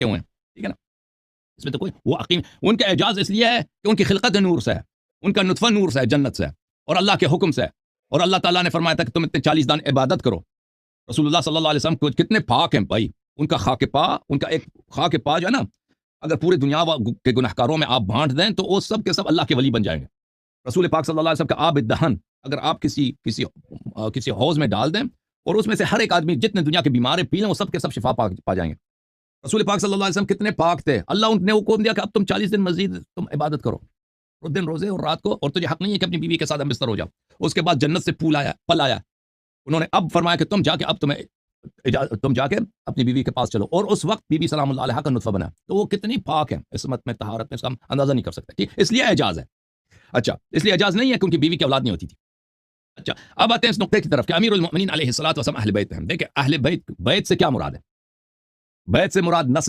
ہوئے ہیں، ٹھیک ہے نا، اس میں تو کوئی وہ عقیم، ان کا اعجاز اس لیے ہے کہ ان کی خلقت نور سے ہے، ان کا نطفہ نور سے ہے، جنت سے ہے، اور اللہ کے حکم سے ہے، اور اللہ تعالیٰ نے فرمایا تھا کہ تم اتنے 40 دن عبادت کرو. رسول اللہ صلی اللہ علیہ وسلم کو کتنے پاک ہیں بھائی، ان کا خاک پا، ان کا ایک خاک پا جو ہے نا، اگر پوری دنیا کے گنہکاروں میں آپ بانٹ دیں تو وہ سب کے سب اللہ کے ولی بن جائیں گے. رسول پاک صلی اللہ علیہ وسلم کا آب دہن اگر آپ کسی حوض میں ڈال دیں اور اس میں سے ہر ایک آدمی جتنے دنیا کے بیمار پی لیں وہ سب کے سب شفا پا جائیں گے. رسول پاک صلی اللہ علیہ وسلم کتنے پاک تھے، اللہ نے حکم دیا کہ اب تم 40 دن مزید تم عبادت کرو، دن روزے اور رات کو، اور تجھے حق نہیں ہے کہ اپنی بیوی کے ساتھ بستر ہو جاؤ. اس کے بعد جنت سے پھول آیا، انہوں نے اب فرمایا کہ تم جا کے اپنی بیوی کے پاس چلو، اور اس وقت بی بی سلام اللہ علیہ کا نطفہ بنا. تو وہ کتنی پاک ہیں، عصمت میں، طہارت میں، اس کا ہم اندازہ نہیں کر سکتے. ٹھیک، اس لیے اعجاز ہے. اچھا، اس لیے اعجاز نہیں ہے کیونکہ بیوی کی اولاد نہیں ہوتی تھی. اچھا، اب آتے ہیں اس نقطے کی طرف کہ امیر المؤمنین علیہ الصلوۃ والسلام اہل بیت ہیں. دیکھیں اہل بیت سے کیا مراد ہے؟ بیت سے مراد نسل